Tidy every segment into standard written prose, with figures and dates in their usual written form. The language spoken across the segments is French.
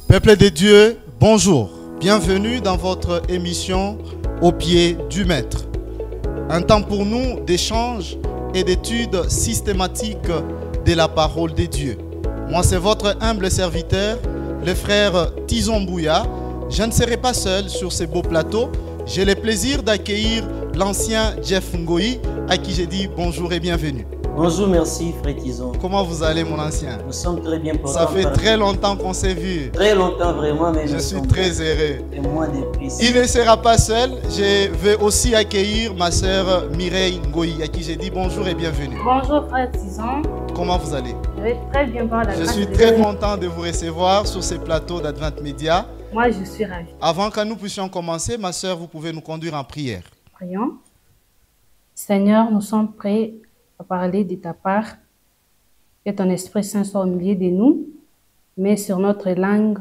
Peuple de Dieu, bonjour. Bienvenue dans votre émission Au pied du Maître. Un temps pour nous d'échange et d'étude systématique de la parole de Dieu. Moi, c'est votre humble serviteur, le frère Tison Bouya. Je ne serai pas seul sur ce beau plateau. J'ai le plaisir d'accueillir l'ancien Jeff Ngoyi, à qui j'ai dit bonjour et bienvenue. Bonjour, merci frère Tison. Comment vous allez, mon ancien? Nous sommes très bien portés. Ça fait très longtemps qu'on s'est vu. Très longtemps vraiment, mais je suis très heureux. Et moi depuis. Il ne sera pas seul. Je vais aussi accueillir ma sœur Mireille Ngoyi, à qui j'ai dit bonjour et bienvenue. Bonjour frère Tison. Comment vous allez? Je vais très bien par la grâce de Dieu. Je suis très content de vous recevoir sur ces plateaux d'Advent Media. Moi, je suis ravie. Avant que nous puissions commencer, ma sœur, vous pouvez nous conduire en prière. Prions. Seigneur, nous sommes prêts à parler de ta part. Que ton Esprit Saint soit au milieu de nous, mais sur notre langue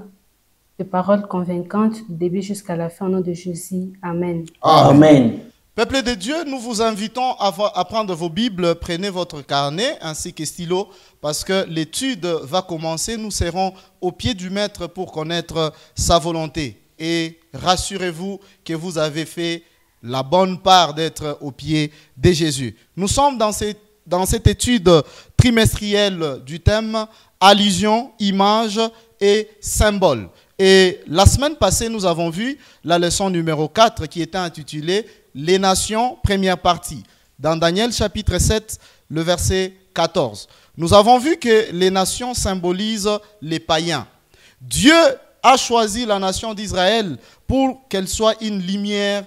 de paroles convaincantes du début jusqu'à la fin, au nom de Jésus. Amen. Amen. Peuple de Dieu, nous vous invitons à prendre vos Bibles, prenez votre carnet ainsi que stylo, parce que l'étude va commencer. Nous serons au pied du Maître pour connaître sa volonté. Et rassurez-vous que vous avez fait la bonne part d'être au pied de Jésus. Nous sommes dans cette étude trimestrielle du thème allusion, image et symbole. Et la semaine passée, nous avons vu la leçon numéro 4 qui était intitulée Les nations, première partie. Dans Daniel chapitre 7, le verset 14. Nous avons vu que les nations symbolisent les païens. Dieu a choisi la nation d'Israël pour qu'elle soit une lumière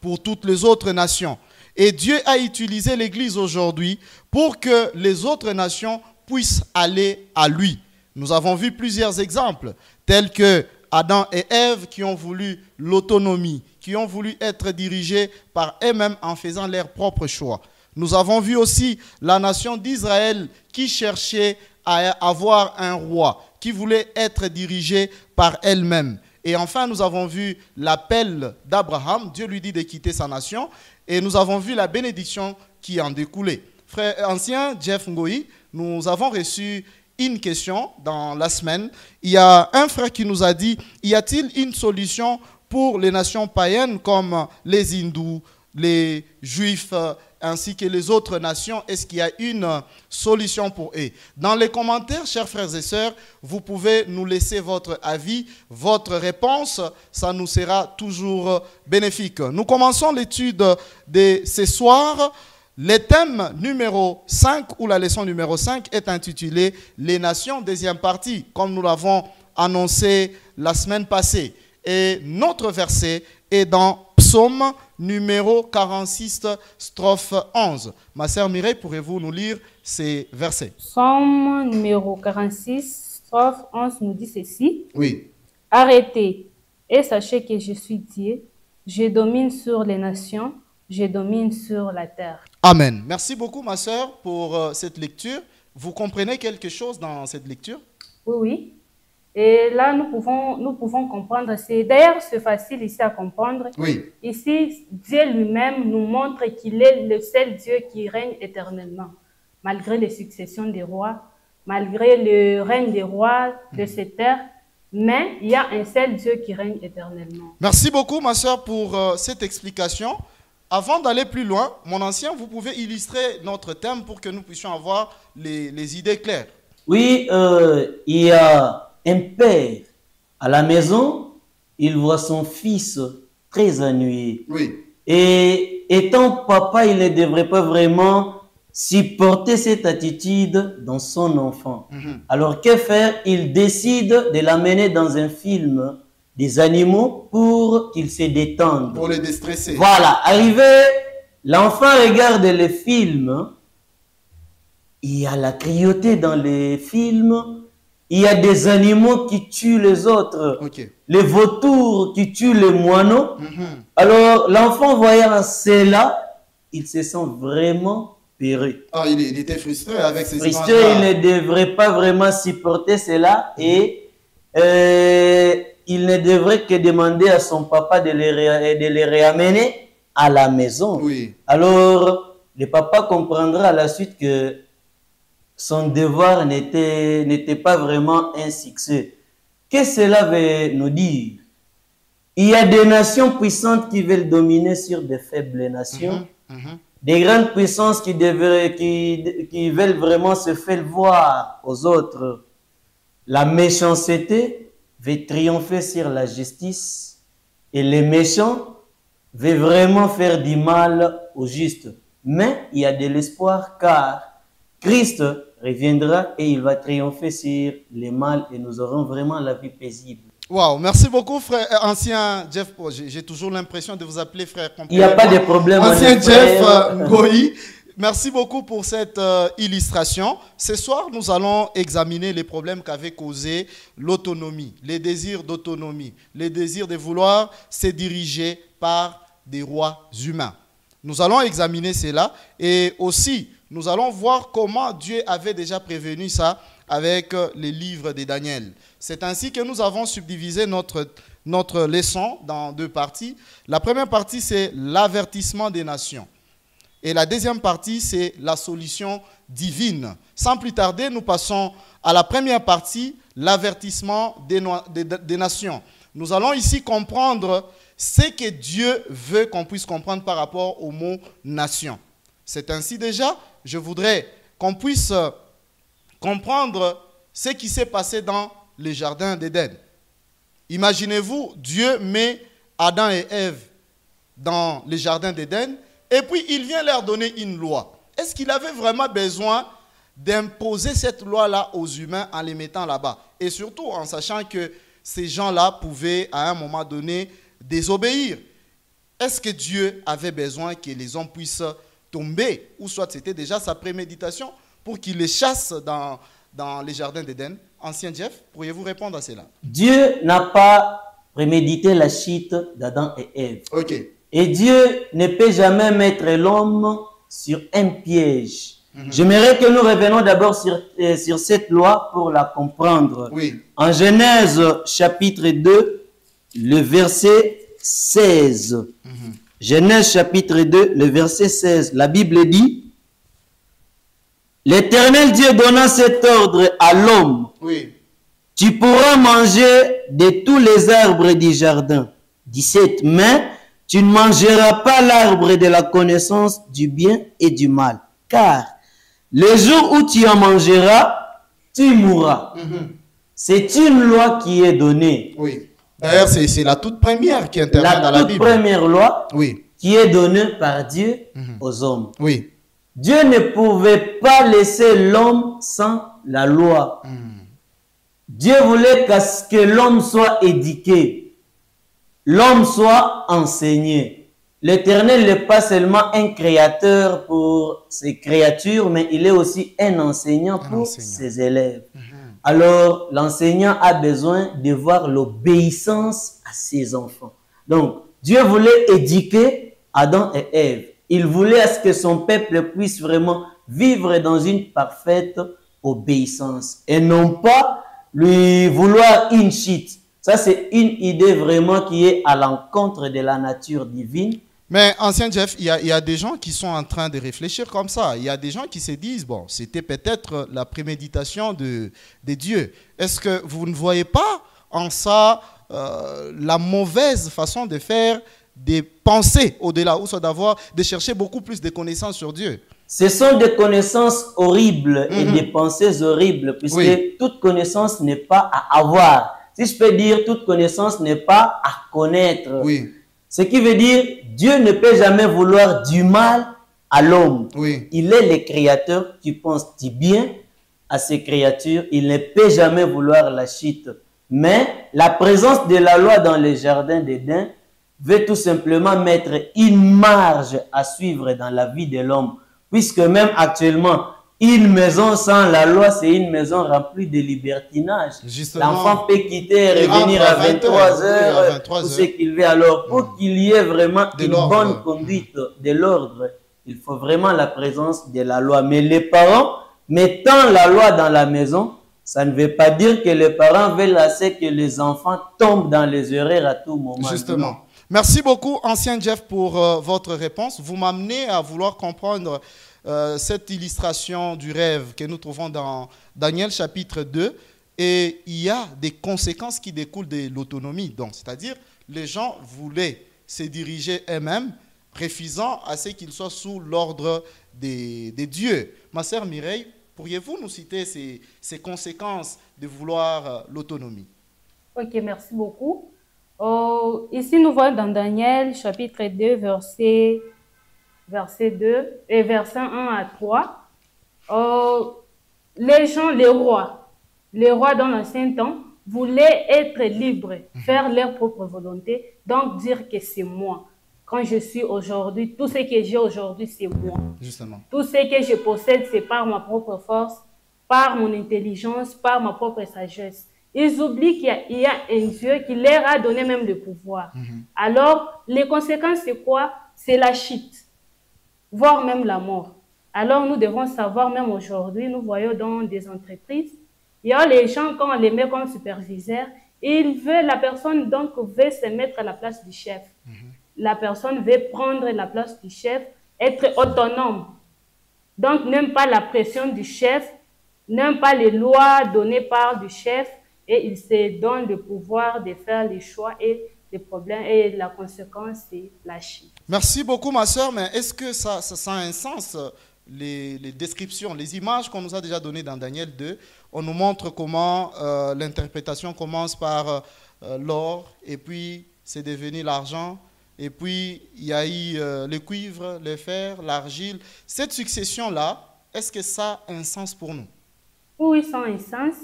pour toutes les autres nations. Et Dieu a utilisé l'Église aujourd'hui pour que les autres nations puissent aller à lui. Nous avons vu plusieurs exemples, tels que Adam et Ève qui ont voulu l'autonomie, qui ont voulu être dirigés par eux-mêmes en faisant leurs propres choix. Nous avons vu aussi la nation d'Israël qui cherchait à avoir un roi, qui voulait être dirigée par elle-même. Et enfin, nous avons vu l'appel d'Abraham. Dieu lui dit de quitter sa nation. Et nous avons vu la bénédiction qui en découlait. Frère ancien Jeff Ngoyi, nous avons reçu une question dans la semaine. Il y a un frère qui nous a dit, y a-t-il une solution pour les nations païennes comme les hindous, les juifs, ainsi que les autres nations? Est-ce qu'il y a une solution pour eux? Dans les commentaires, chers frères et sœurs, vous pouvez nous laisser votre avis, votre réponse. Ça nous sera toujours bénéfique. Nous commençons l'étude de ce soir. Le thème numéro 5 ou la leçon numéro 5 est intitulée « Les nations », deuxième partie, comme nous l'avons annoncé la semaine passée. Et notre verset est dans Psaume numéro 46, strophe 11. Ma sœur Mireille, pourrez-vous nous lire ces versets? Psaume numéro 46, strophe 11 nous dit ceci. Oui. Arrêtez et sachez que je suis Dieu. Je domine sur les nations, je domine sur la terre. Amen. Merci beaucoup, ma sœur, pour cette lecture. Vous comprenez quelque chose dans cette lecture? Oui, oui. Et là, nous pouvons comprendre. D'ailleurs, c'est facile ici à comprendre. Oui. Ici, Dieu lui-même nous montre qu'il est le seul Dieu qui règne éternellement. Malgré les successions des rois, malgré le règne des rois de cette terre, mais il y a un seul Dieu qui règne éternellement. Merci beaucoup, ma sœur, pour cette explication. Avant d'aller plus loin, mon ancien, vous pouvez illustrer notre thème pour que nous puissions avoir les idées claires. Oui, il y a un père à la maison, il voit son fils très ennuyé. Oui. Et étant papa, il ne devrait pas vraiment supporter cette attitude dans son enfant. Alors que faire? Il décide de l'amener dans un film des animaux pour qu'il se détende. Pour les déstresser. Voilà, arrivé, l'enfant regarde le film, il y a la cruauté dans les films, il y a des animaux qui tuent les autres, les vautours qui tuent les moineaux. Alors, l'enfant voyant cela, il se sent vraiment peureux. Ah, il était frustré avec ces images-là. Frustré, il ne devrait pas vraiment supporter cela et il ne devrait que demander à son papa de les réamener à la maison. Oui. Alors, le papa comprendra à la suite que son devoir n'était pas vraiment un succès. Qu'est-ce que cela veut nous dire? Il y a des nations puissantes qui veulent dominer sur des faibles nations. Des grandes puissances qui veulent vraiment se faire voir aux autres. La méchanceté veut triompher sur la justice et les méchants veulent vraiment faire du mal aux justes. Mais il y a de l'espoir car Christ reviendra et il va triompher sur les mal et nous aurons vraiment la vie paisible. Wow, merci beaucoup, frère ancien Jeff. Oh, j'ai toujours l'impression de vous appeler frère. Il n'y a pas de problème. Ancien Jeff Ngoyi, merci beaucoup pour cette illustration. Ce soir, nous allons examiner les problèmes qu'avait causé l'autonomie, les désirs d'autonomie, les désirs de vouloir se diriger par des rois humains. Nous allons examiner cela et aussi nous allons voir comment Dieu avait déjà prévenu ça avec les livres de Daniel. C'est ainsi que nous avons subdivisé notre leçon dans deux parties. La première partie, c'est l'avertissement des nations. Et la deuxième partie, c'est la solution divine. Sans plus tarder, nous passons à la première partie, l'avertissement des nations. Nous allons ici comprendre ce que Dieu veut qu'on puisse comprendre par rapport au mot nation. C'est ainsi déjà, je voudrais qu'on puisse comprendre ce qui s'est passé dans le jardin d'Éden. Imaginez-vous, Dieu met Adam et Ève dans le jardin d'Éden et puis il vient leur donner une loi. Est-ce qu'il avait vraiment besoin d'imposer cette loi-là aux humains en les mettant là-bas? Et surtout en sachant que ces gens-là pouvaient à un moment donné désobéir. Est-ce que Dieu avait besoin que les hommes puissent tomber? Ou soit c'était déjà sa préméditation pour qu'il les chasse dans les jardins d'Éden? Ancien Jeff, pourriez-vous répondre à cela? Dieu n'a pas prémédité la chute d'Adam et Ève. Ok. Et Dieu ne peut jamais mettre l'homme sur un piège. J'aimerais que nous revenons d'abord sur cette loi pour la comprendre. Oui. En Genèse chapitre 2, le verset 16. Genèse chapitre 2, le verset 16. La Bible dit: L'Éternel Dieu donna cet ordre à l'homme. Oui. Tu pourras manger de tous les arbres du jardin. 17. Mais tu ne mangeras pas l'arbre de la connaissance du bien et du mal. Car le jour où tu en mangeras, tu mourras. C'est une loi qui est donnée. Oui. D'ailleurs, c'est la toute première qui intervient dans la Bible. La toute première loi oui. qui est donnée par Dieu aux hommes. Oui. Dieu ne pouvait pas laisser l'homme sans la loi. Dieu voulait que l'homme soit éduqué, l'homme soit enseigné. L'Éternel n'est pas seulement un créateur pour ses créatures, mais il est aussi un enseignant pour ses élèves. Alors, l'enseignant a besoin de voir l'obéissance à ses enfants. Donc, Dieu voulait éduquer Adam et Ève. Il voulait à ce que son peuple puisse vraiment vivre dans une parfaite obéissance et non pas lui vouloir une chute. Ça, c'est une idée vraiment qui est à l'encontre de la nature divine. Mais, ancien Jeff, il y a des gens qui sont en train de réfléchir comme ça. Il y a des gens qui se disent, bon, c'était peut-être la préméditation de Dieu. Est-ce que vous ne voyez pas en ça la mauvaise façon de faire des pensées au-delà, ou soit de chercher beaucoup plus de connaissances sur Dieu? Ce sont des connaissances horribles et des pensées horribles, puisque toute connaissance n'est pas à avoir. Si je peux dire, toute connaissance n'est pas à connaître. Oui. Ce qui veut dire, Dieu ne peut jamais vouloir du mal à l'homme. Oui. Il est le créateur qui pense du bien à ses créatures. Il ne peut jamais vouloir la chute. Mais la présence de la loi dans les jardins d'Éden veut tout simplement mettre une marge à suivre dans la vie de l'homme. Puisque même actuellement, une maison sans la loi, c'est une maison remplie de libertinage. L'enfant peut quitter et revenir à 23 heures, tout ce qu'il veut. Alors, pour qu'il y ait vraiment une bonne conduite de l'ordre, il faut vraiment la présence de la loi. Mais les parents, mettant la loi dans la maison, ça ne veut pas dire que les parents veulent assez que les enfants tombent dans les erreurs à tout moment. Justement. Merci beaucoup, ancien Jeff, pour votre réponse. Vous m'amenez à vouloir comprendre cette illustration du rêve que nous trouvons dans Daniel chapitre 2. Et il y a des conséquences qui découlent de l'autonomie. Donc, c'est-à-dire, les gens voulaient se diriger eux-mêmes, refusant à ce qu'ils soient sous l'ordre des dieux. Ma sœur Mireille, pourriez-vous nous citer ces conséquences de vouloir l'autonomie? Ok, merci beaucoup. Ici, nous voyons dans Daniel, chapitre 2, verset 2 et verset 1 à 3. Les gens, les rois dans l'ancien temps voulaient être libres, faire leur propre volonté, donc dire que c'est moi. Quand je suis aujourd'hui, tout ce que j'ai aujourd'hui, c'est moi. Justement. Tout ce que je possède, c'est par ma propre force, par mon intelligence, par ma propre sagesse. Ils oublient qu'il y a un Dieu qui leur a donné même le pouvoir. Alors, les conséquences, c'est quoi? C'est la chute, voire même la mort. Alors, nous devons savoir, même aujourd'hui, nous voyons dans des entreprises, il y a les gens, quand on les met comme superviseurs, la personne donc veut se mettre à la place du chef. La personne veut prendre la place du chef, être autonome. Donc, n'aime pas la pression du chef, n'aime pas les lois données par le chef, et il se donne le pouvoir de faire les choix et les problèmes, et la conséquence, c'est la chute. Merci beaucoup, ma sœur, mais est-ce que ça a un sens, les descriptions, les images qu'on nous a déjà données dans Daniel 2? On nous montre comment l'interprétation commence par l'or, et puis c'est devenu l'argent. Et puis, il y a eu le cuivre, le fer, l'argile. Cette succession-là, est-ce que ça a un sens pour nous? Oui, ça a un sens.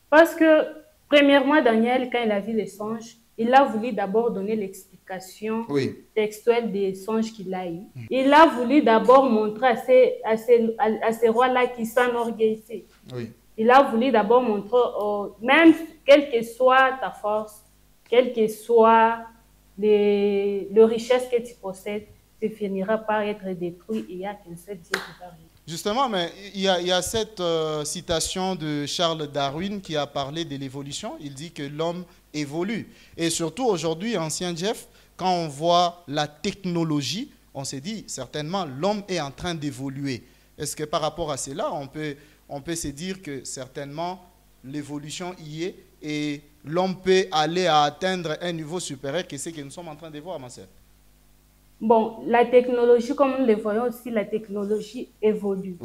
Parce que, premièrement, Daniel, quand il a vu les songes, il a voulu d'abord donner l'explication textuelle des songes qu'il a eus. Il a voulu d'abord montrer à ces rois-là qui s'enorgueillissaient. Il a voulu d'abord montrer, même quelle que soit ta force, quelle que soit les richesses que tu possèdes, tu finiras par être détruit et il n'y a qu'un seul Dieu qui va régner. Justement, mais il y a cette citation de Charles Darwin qui a parlé de l'évolution. Il dit que l'homme évolue. Et surtout aujourd'hui, ancien Jeff, quand on voit la technologie, on s'est dit certainement l'homme est en train d'évoluer. Est-ce que par rapport à cela, on peut se dire que certainement l'évolution y est et l'homme peut aller à atteindre un niveau supérieur que ce que nous sommes en train de voir, ma sœur? Bon, la technologie, comme nous le voyons aussi, la technologie évolue.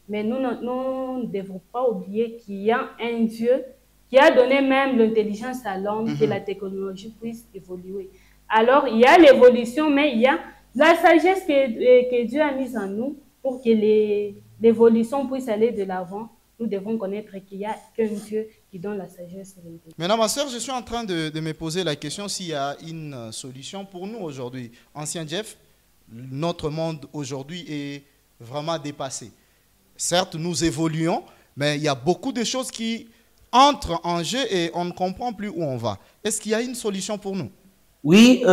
Mais nous ne devons pas oublier qu'il y a un Dieu qui a donné même l'intelligence à l'homme, que la technologie puisse évoluer. Alors, il y a l'évolution, mais il y a la sagesse que Dieu a mise en nous pour que l'évolution puisse aller de l'avant. Nous devons connaître qu'il n'y a qu'un Dieu qui donne la sagesse et l'intelligence. Maintenant, ma soeur, je suis en train de me poser la question s'il y a une solution pour nous aujourd'hui. Ancien Jeff, notre monde aujourd'hui est vraiment dépassé. Certes, nous évoluons, mais il y a beaucoup de choses qui entrent en jeu et on ne comprend plus où on va. Est-ce qu'il y a une solution pour nous? Oui,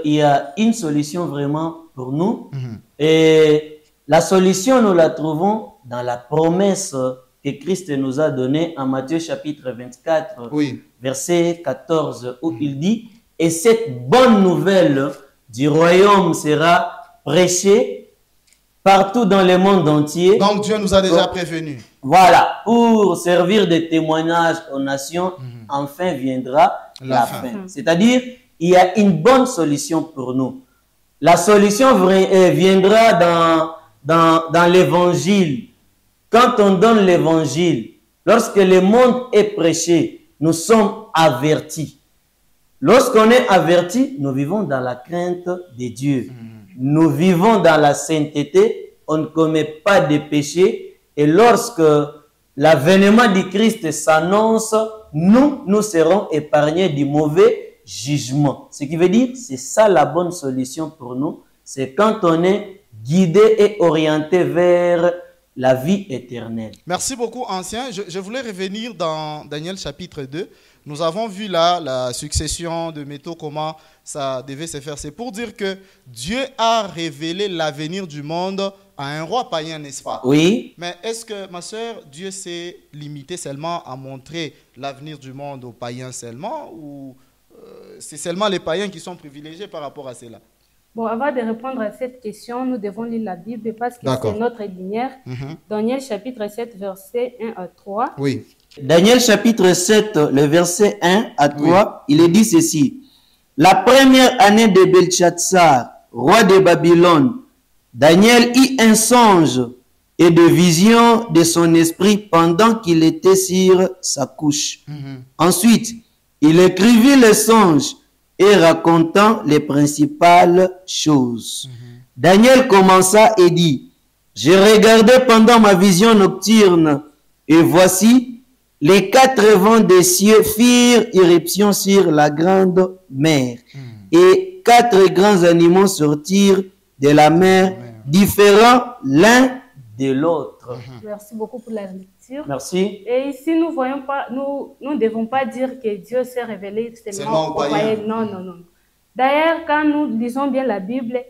il y a une solution vraiment pour nous. Et la solution, nous la trouvons dans la promesse que Christ nous a donnée en Matthieu chapitre 24, verset 14, où il dit « Et cette bonne nouvelle du royaume sera prêchée partout dans le monde entier. » Donc Dieu nous a déjà prévenus. Voilà, pour servir de témoignage aux nations, enfin viendra la fin. C'est-à-dire, il y a une bonne solution pour nous. La solution viendra dans l'évangile. Quand on donne l'évangile, lorsque le monde est prêché, nous sommes avertis. Lorsqu'on est averti, nous vivons dans la crainte de Dieu. Nous vivons dans la sainteté, on ne commet pas de péché. Et lorsque l'avènement du Christ s'annonce, nous serons épargnés du mauvais jugement. Ce qui veut dire, c'est ça la bonne solution pour nous. C'est quand on est guidé et orienté vers la vie éternelle. Merci beaucoup, ancien. Je voulais revenir dans Daniel chapitre 2. Nous avons vu là la succession de métaux, comment ça devait se faire. C'est pour dire que Dieu a révélé l'avenir du monde à un roi païen, n'est-ce pas? Oui. Mais est-ce que, ma sœur, Dieu s'est limité seulement à montrer l'avenir du monde aux païens seulement, ou c'est seulement les païens qui sont privilégiés par rapport à cela? Bon, avant de répondre à cette question, nous devons lire la Bible parce que c'est notre lumière. Daniel chapitre 7, verset 1 à 3. Oui. Daniel chapitre 7, le verset 1 à 3, il est dit ceci. La première année de Belchatsar, roi de Babylone, Daniel eut un songe et de vision de son esprit pendant qu'il était sur sa couche. Ensuite, il écrivit le songe et racontant les principales choses. Daniel commença et dit, « Je regardais pendant ma vision nocturne, et voici, les 4 vents des cieux firent irruption sur la grande mer, et 4 grands animaux sortirent de la mer, différents l'un de l'autre. » Merci beaucoup pour la lecture. Merci. Et ici, nous ne devons pas dire que Dieu s'est révélé seulement aux païens. Non, non, non. D'ailleurs, quand nous lisons bien la Bible,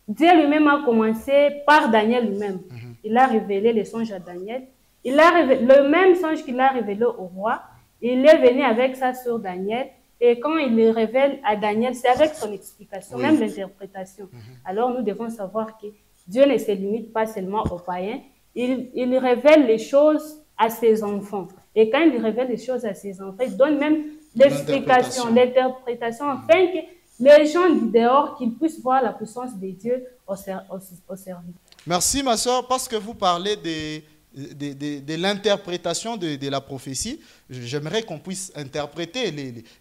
Dieu lui-même a commencé par Daniel lui-même. Il a révélé les songes à Daniel. Il a révélé, le même songe qu'il a révélé au roi, il est venu avec ça sur Daniel. Et quand il le révèle à Daniel, c'est avec son explication, même l'interprétation. Alors nous devons savoir que Dieu ne se limite pas seulement aux païens. Il révèle les choses à ses enfants. Et quand il révèle les choses à ses enfants, il donne même l'explication, l'interprétation, afin que les gens du dehors, qu'ils puissent voir la puissance de Dieu au service. Merci ma soeur, parce que vous parlez de l'interprétation de la prophétie. J'aimerais qu'on puisse interpréter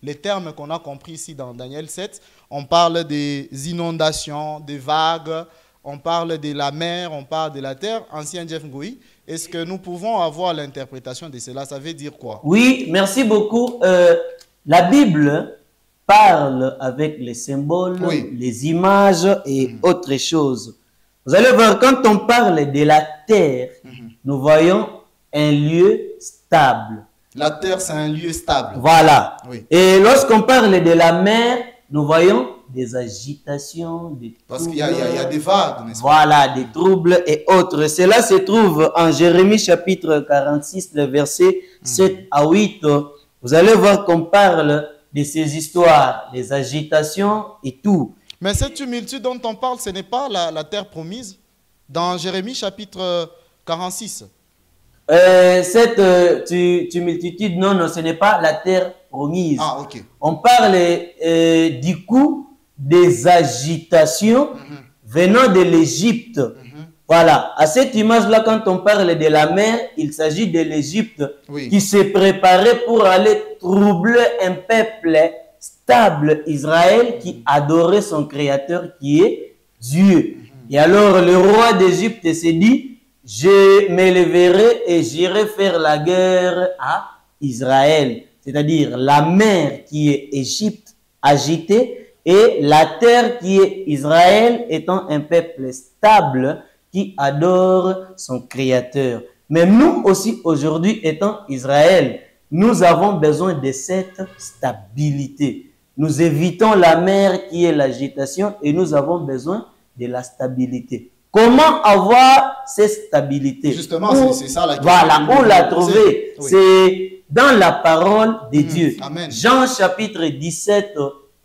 les termes qu'on a compris ici dans Daniel 7. On parle des inondations, des vagues, on parle de la mer, on parle de la terre. Ancien Jeff Ngoui, est-ce que nous pouvons avoir l'interprétation de cela? Ça veut dire quoi? Oui, merci beaucoup. La Bible parle avec les symboles, les images et autres choses. Vous allez voir, quand on parle de la terre, nous voyons un lieu stable. La terre, c'est un lieu stable. Voilà. Oui. Et lorsqu'on parle de la mer, nous voyons des agitations, des parce qu'il y a des vagues, n'est-ce pas? Voilà, des troubles et autres. Cela se trouve en Jérémie chapitre 46, le verset 7 à 8. Vous allez voir qu'on parle de ces histoires, des agitations et tout. Mais cette tumultude dont on parle, ce n'est pas la terre promise dans Jérémie chapitre 46. Cette tumultude, non, ce n'est pas la terre promise. Ah, ok. On parle du coup des agitations venant de l'Égypte. Voilà, à cette image-là, quand on parle de la mer, il s'agit de l'Égypte qui s'est préparée pour aller troubler un peuple stable, Israël, qui adorait son créateur qui est Dieu. Et alors le roi d'Égypte s'est dit, je m'élèverai et j'irai faire la guerre à Israël. C'est-à-dire la mer qui est Égypte agitée et la terre qui est Israël étant un peuple stable qui adore son créateur. Mais nous aussi aujourd'hui étant Israël, nous avons besoin de cette stabilité. Nous évitons la mer qui est l'agitation et nous avons besoin de la stabilité. Comment avoir cette stabilité? Justement, c'est ça la question. Voilà, où la trouver? C'est dans la parole de Dieu. Amen. Jean chapitre 17,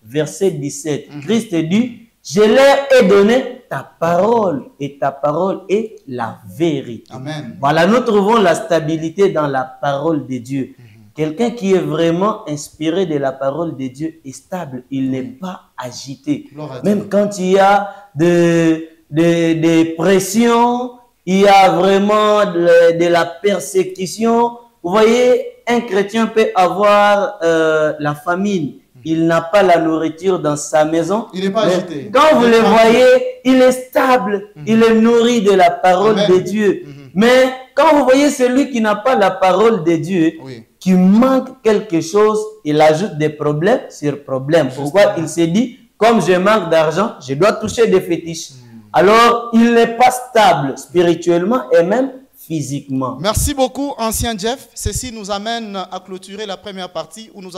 verset 17. Christ dit, je leur ai donné ta parole et ta parole est la vérité. Amen. Voilà, nous trouvons la stabilité dans la parole de Dieu. Quelqu'un qui est vraiment inspiré de la parole de Dieu est stable. Il n'est pas agité. Même quand il y a des pressions, il y a vraiment de la persécution. Vous voyez, un chrétien peut avoir la famine. Il n'a pas la nourriture dans sa maison. Il n'est pas agité. Quand vous le voyez, il est stable. Il est nourri de la parole de Dieu. Mais quand vous voyez celui qui n'a pas la parole de Dieu, qui manque quelque chose, il ajoute des problèmes sur problèmes. Pourquoi il s'est dit, comme je manque d'argent, je dois toucher des fétiches. Alors, il n'est pas stable spirituellement et même physiquement. Merci beaucoup, ancien Jeff. Ceci nous amène à clôturer la première partie où nous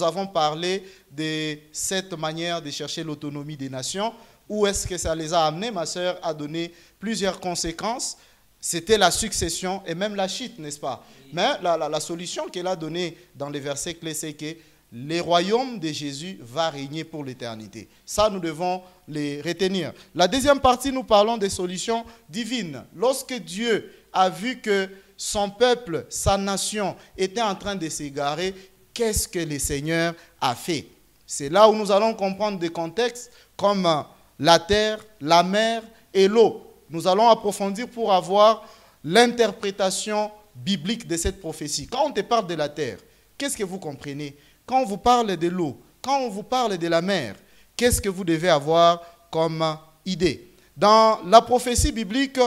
avons parlé de cette manière de chercher l'autonomie des nations. Où est-ce que ça les a amenés? Ma sœur a donné plusieurs conséquences. C'était la succession et même la chute, n'est-ce pas? Mais la solution qu'elle a donnée dans les versets clés, c'est que le royaume de Jésus va régner pour l'éternité. Ça, nous devons les retenir. La deuxième partie, nous parlons des solutions divines. Lorsque Dieu a vu que son peuple, sa nation, était en train de s'égarer, qu'est-ce que le Seigneur a fait? C'est là où nous allons comprendre des contextes comme la terre, la mer et l'eau. Nous allons approfondir pour avoir l'interprétation biblique de cette prophétie. Quand on te parle de la terre, qu'est-ce que vous comprenez? Quand on vous parle de l'eau, quand on vous parle de la mer, qu'est-ce que vous devez avoir comme idée? Dans la prophétie biblique,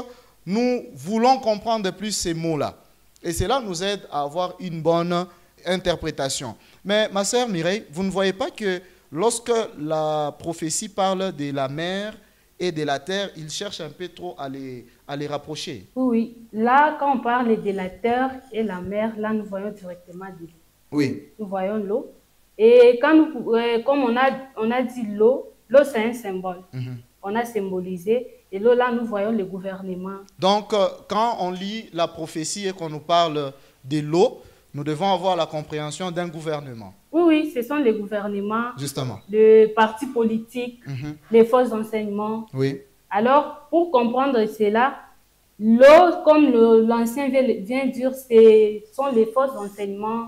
nous voulons comprendre plus ces mots-là. Et cela nous aide à avoir une bonne interprétation. Mais ma sœur Mireille, vous ne voyez pas que lorsque la prophétie parle de la mer et de la terre, il cherche un peu trop à les rapprocher? Oui, là, quand on parle de la terre et la mer, là, nous voyons directement de l'eau. Oui. Nous voyons l'eau. Et quand comme on a dit l'eau, l'eau c'est un symbole. On a symbolisé. Et l'eau, là, nous voyons le gouvernement. Donc, quand on lit la prophétie et qu'on nous parle de l'eau, nous devons avoir la compréhension d'un gouvernement. Oui, oui, ce sont les gouvernements, justement, les partis politiques, les forces d'enseignement. Oui. Alors, pour comprendre cela, l'eau, comme l'ancien vient dire, ce sont les forces d'enseignement,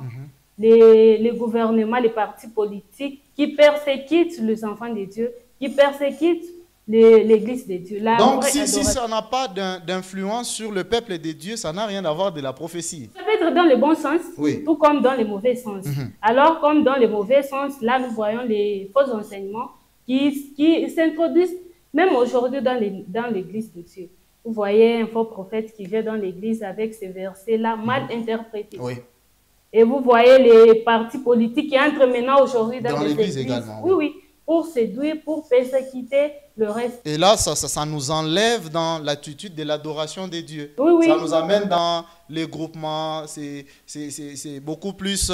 les gouvernements, les partis politiques qui persécutent les enfants de Dieu, qui persécutent l'Église de Dieu. Donc, si ça n'a pas d'influence sur le peuple de Dieu, ça n'a rien à voir de la prophétie. Ça peut être dans le bon sens, oui, tout comme dans le mauvais sens. Alors, comme dans le mauvais sens, là, nous voyons les faux enseignements qui s'introduisent même aujourd'hui dans l'Église de Dieu. Vous voyez un faux prophète qui vient dans l'Église avec ces versets-là mal interprétés. Oui. Et vous voyez les partis politiques qui entrent maintenant aujourd'hui dans l'Église également. Oui, oui, pour séduire, pour persécuter le reste. Et là, ça nous enlève dans l'attitude de l'adoration des dieux. Oui, oui. Ça nous amène dans les groupements. C'est beaucoup plus...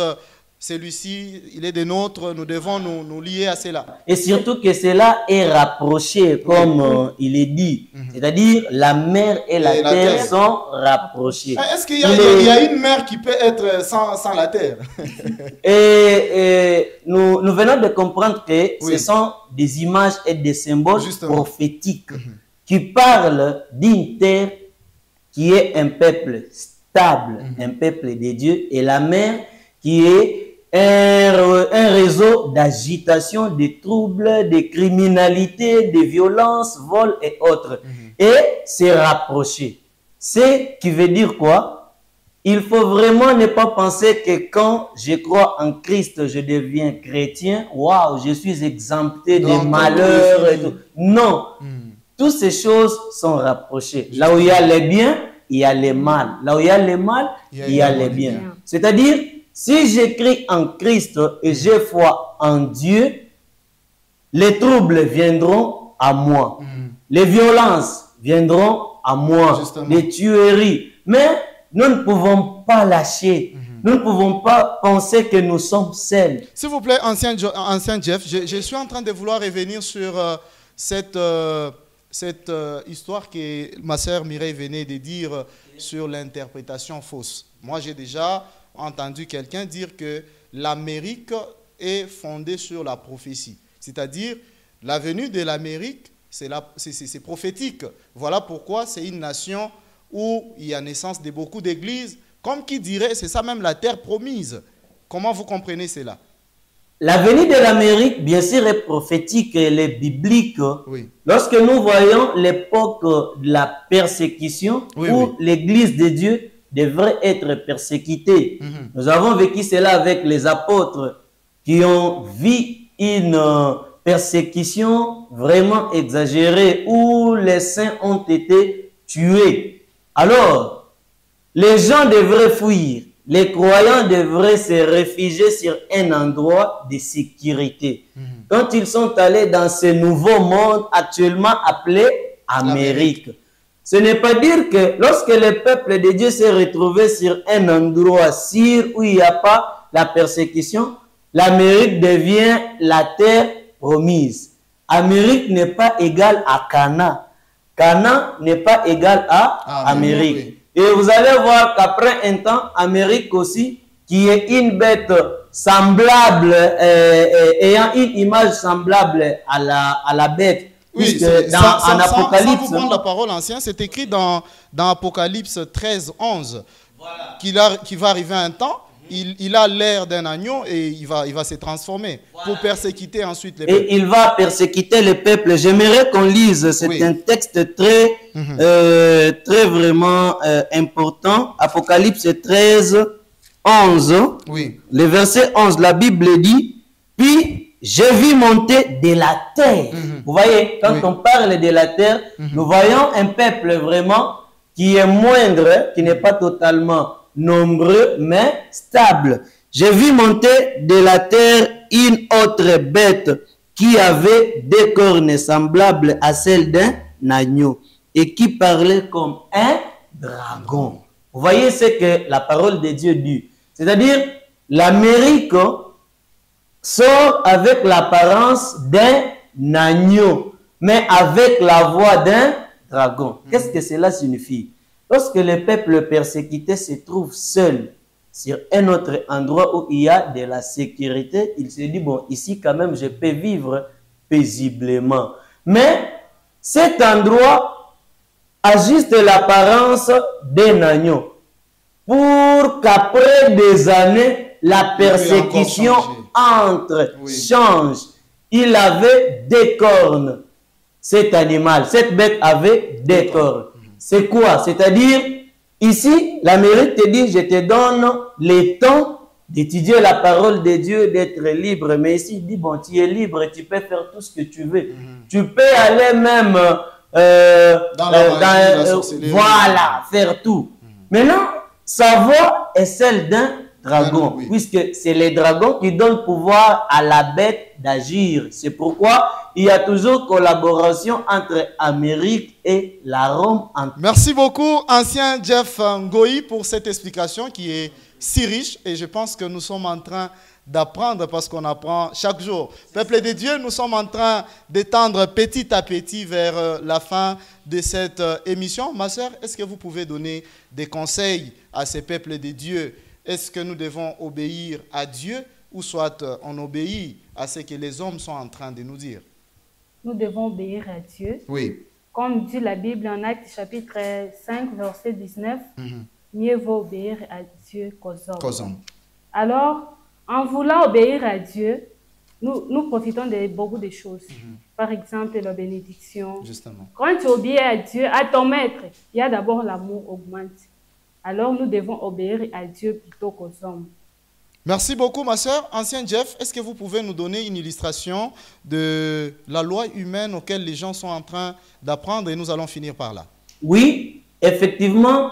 celui-ci, il est des nôtres, nous devons nous lier à cela. Et surtout que cela est rapproché, comme il est dit. C'est-à-dire, la mer et la terre sont rapprochées. Est-ce qu'il y a une mer qui peut être sans la terre? Et nous venons de comprendre que ce sont des images et des symboles prophétiques qui parlent d'une terre qui est un peuple stable, un peuple de Dieu, et la mer qui est un réseau d'agitation, de troubles, de criminalité, de violence, vol et autres. Et c'est rapproché. C'est qui veut dire quoi? Il faut vraiment ne pas penser que quand je crois en Christ, je deviens chrétien. Waouh, je suis exempté des malheurs et tout. Non. Toutes ces choses sont rapprochées. Là où il y a les biens, il y a les mal. Là où il y a les mal, il y a les biens. C'est-à-dire, si j'écris en Christ et j'ai foi en Dieu, les troubles viendront à moi. Les violences viendront à moi. Les tueries. Mais nous ne pouvons pas lâcher. Nous ne pouvons pas penser que nous sommes seuls. S'il vous plaît, ancien Jeff, je suis en train de vouloir revenir sur cette histoire que ma sœur Mireille venait de dire sur l'interprétation fausse. Moi, j'ai déjà entendu quelqu'un dire que l'Amérique est fondée sur la prophétie. C'est-à-dire, la venue de l'Amérique, c'est prophétique. Voilà pourquoi c'est une nation où il y a naissance de beaucoup d'églises. Comme qui dirait, c'est ça même la terre promise. Comment vous comprenez cela? La venue de l'Amérique, bien sûr, est prophétique, elle est biblique. Oui. Lorsque nous voyons l'époque de la persécution, où l'Église de Dieu devrait être persécutée. Nous avons vécu cela avec les apôtres qui ont vu une persécution vraiment exagérée où les saints ont été tués. Alors, les gens devraient fuir. Les croyants devraient se réfugier sur un endroit de sécurité. Quand ils sont allés dans ce nouveau monde actuellement appelé Amérique. Ce n'est pas dire que lorsque le peuple de Dieu s'est retrouvé sur un endroit sûr où il n'y a pas la persécution, l'Amérique devient la terre promise. Amérique n'est pas égale à Canaan. Canaan n'est pas égal à Amérique. Et vous allez voir qu'après un temps, Amérique aussi, qui est une bête semblable, ayant une image semblable à la bête. Oui, en Apocalypse. Sans vous prendre la parole, ancien, c'est écrit dans Apocalypse 13, 11, voilà, qu'il va arriver un temps, il a l'air d'un agneau et il va se transformer, voilà, pour persécuter ensuite les peuples. Et il va persécuter les peuples. J'aimerais qu'on lise, c'est un texte très, très vraiment important. Apocalypse 13, 11. Oui. Le verset 11, la Bible dit, puis j'ai vu monter de la terre. Vous voyez, quand on parle de la terre, nous voyons un peuple vraiment qui est moindre, qui n'est pas totalement nombreux, mais stable. J'ai vu monter de la terre une autre bête qui avait des cornes semblables à celles d'un agneau et qui parlait comme un dragon. Vous voyez ce que la parole de Dieu dit. C'est-à-dire, l'Amérique sort avec l'apparence d'un agneau, mais avec la voix d'un dragon. Qu'est-ce que cela signifie? Lorsque le peuple persécuté se trouve seul sur un autre endroit où il y a de la sécurité, il se dit, bon, ici quand même, je peux vivre paisiblement. Mais cet endroit a juste l'apparence d'un agneau. Pour qu'après des années, la persécution change. Il avait des cornes. Cet animal, cette bête avait des cornes. C'est quoi? C'est-à-dire, ici, l'Amérique te dit, je te donne le temps d'étudier la parole de Dieu, d'être libre. Mais ici, il dit, bon, tu es libre, tu peux faire tout ce que tu veux. Tu peux aller même voilà, faire tout. Maintenant, sa voix est celle d'un dragon, puisque c'est les dragons qui donnent pouvoir à la bête d'agir. C'est pourquoi il y a toujours collaboration entre Amérique et la Rome. Merci beaucoup, ancien Jeff Ngoyi, pour cette explication qui est si riche. Et je pense que nous sommes en train d'apprendre parce qu'on apprend chaque jour. Peuple de Dieu, nous sommes en train d'étendre petit à petit vers la fin de cette émission. Ma sœur, est-ce que vous pouvez donner des conseils à ces peuples de Dieu? Est-ce que nous devons obéir à Dieu ou soit on obéit à ce que les hommes sont en train de nous dire? Nous devons obéir à Dieu. Oui. Comme dit la Bible en Actes chapitre 5, verset 19, mieux vaut obéir à Dieu qu'aux hommes. Alors, en voulant obéir à Dieu, nous profitons de beaucoup de choses. Par exemple, la bénédiction. Justement. Quand tu obéis à Dieu, à ton maître, il y a d'abord l'amour augmente. Alors, nous devons obéir à Dieu plutôt qu'aux hommes. Merci beaucoup, ma sœur. Ancien Jeff, est-ce que vous pouvez nous donner une illustration de la loi humaine auquel les gens sont en train d'apprendre et nous allons finir par là? Oui, effectivement,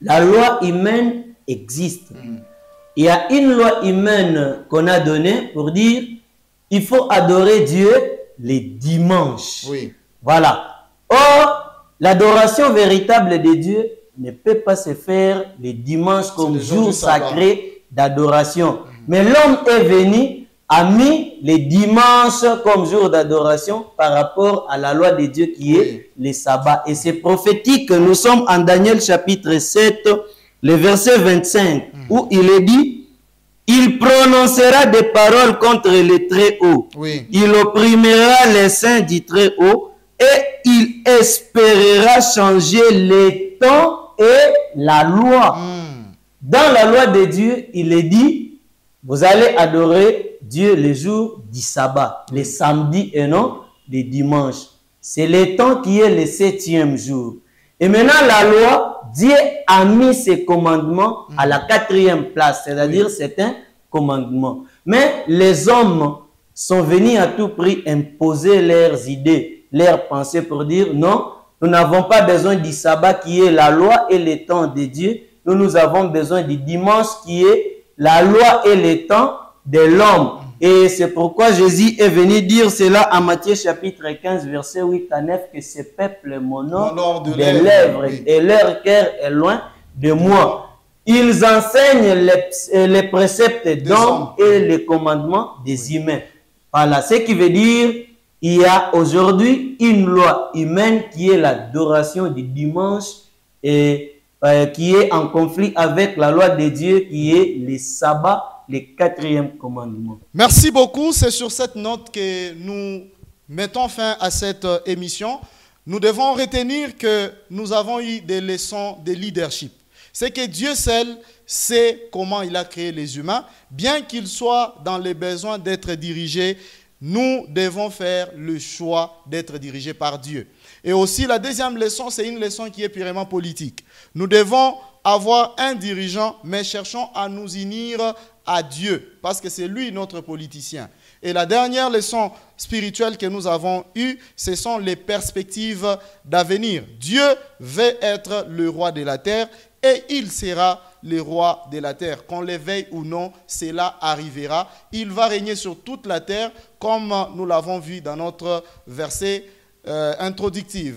la loi humaine existe. Il y a une loi humaine qu'on a donnée pour dire il faut adorer Dieu les dimanches. Oui. Voilà. Or, l'adoration véritable de Dieu ne peut pas se faire les dimanches comme jour sacré d'adoration. Mais l'homme est venu, a mis les dimanches comme jour d'adoration par rapport à la loi de Dieu qui est le sabbat. Et c'est prophétique. Nous sommes en Daniel chapitre 7, le verset 25, où il est dit, il prononcera des paroles contre le Très-Haut. Il opprimera les saints du Très-Haut et il espérera changer les temps et la loi. Dans la loi de Dieu, il est dit, vous allez adorer Dieu les jours du sabbat, les samedis et non les dimanches. C'est le temps qui est le 7e jour. Et maintenant, la loi, Dieu a mis ses commandements à la 4e place, c'est-à-dire c'est un commandement. Mais les hommes sont venus à tout prix imposer leurs idées, leurs pensées pour dire non, nous n'avons pas besoin du sabbat qui est la loi et le temps de Dieu. Nous avons besoin du dimanche qui est la loi et le temps de l'homme. Et c'est pourquoi Jésus est venu dire cela en Matthieu chapitre 15, verset 8 à 9, que ce peuple m'honore de lèvres et leur cœur est loin de moi. Ils enseignent les préceptes d'hommes et les commandements des humains. Voilà, ce qui veut dire il y a aujourd'hui une loi humaine qui est l'adoration du dimanche et qui est en conflit avec la loi de Dieu qui est le sabbat, le 4e commandement. Merci beaucoup. C'est sur cette note que nous mettons fin à cette émission. Nous devons retenir que nous avons eu des leçons de leadership. C'est que Dieu seul sait comment il a créé les humains. Bien qu'ils soient dans les besoins d'être dirigés, nous devons faire le choix d'être dirigés par Dieu. Et aussi, la deuxième leçon, c'est une leçon qui est purement politique. Nous devons avoir un dirigeant, mais cherchons à nous unir à Dieu, parce que c'est lui notre politicien. Et la dernière leçon spirituelle que nous avons eue, ce sont les perspectives d'avenir. Dieu veut être le roi de la terre et il sera le roi de la terre. Qu'on le veuille ou non, cela arrivera. Il va régner sur toute la terre, comme nous l'avons vu dans notre verset introductif.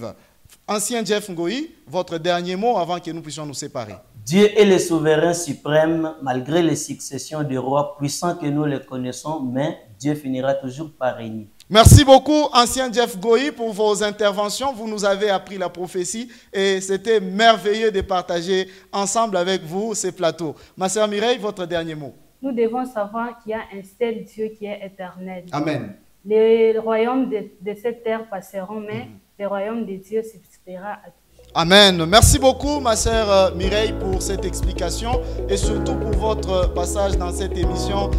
Ancien Jeff Ngoyi, votre dernier mot avant que nous puissions nous séparer. Dieu est le souverain suprême, malgré les successions de rois puissants que nous les connaissons, mais Dieu finira toujours par régner. Merci beaucoup, ancien Jeff Ngoyi, pour vos interventions. Vous nous avez appris la prophétie et c'était merveilleux de partager ensemble avec vous ces plateaux. Ma sœur Mireille, votre dernier mot. Nous devons savoir qu'il y a un seul Dieu qui est éternel. Amen. Les royaumes de cette terre passeront, mais le royaume de Dieu subsistera à toujours. Amen. Merci beaucoup, ma sœur Mireille, pour cette explication et surtout pour votre passage dans cette émission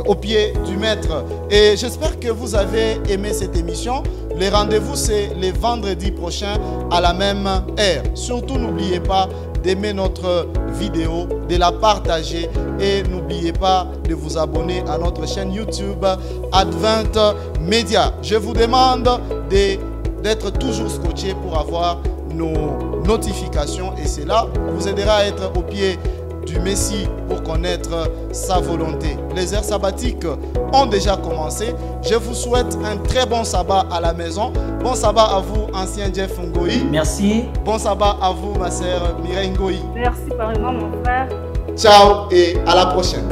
au pied du maître. Et j'espère que vous avez aimé cette émission. Les rendez-vous, c'est les vendredis prochains à la même heure. Surtout, n'oubliez pas d'aimer notre vidéo, de la partager et n'oubliez pas de vous abonner à notre chaîne YouTube Advent Media. Je vous demande d'être toujours scotché pour avoir nos notifications et cela vous aidera à être au pied du Messie pour connaître sa volonté. Les heures sabbatiques ont déjà commencé. Je vous souhaite un très bon sabbat à la maison. Bon sabbat à vous, ancien Jeff Ngoyi. Merci. Bon sabbat à vous, ma sœur Mireille Ngoyi. Merci pareillement, mon frère. Ciao et à la prochaine.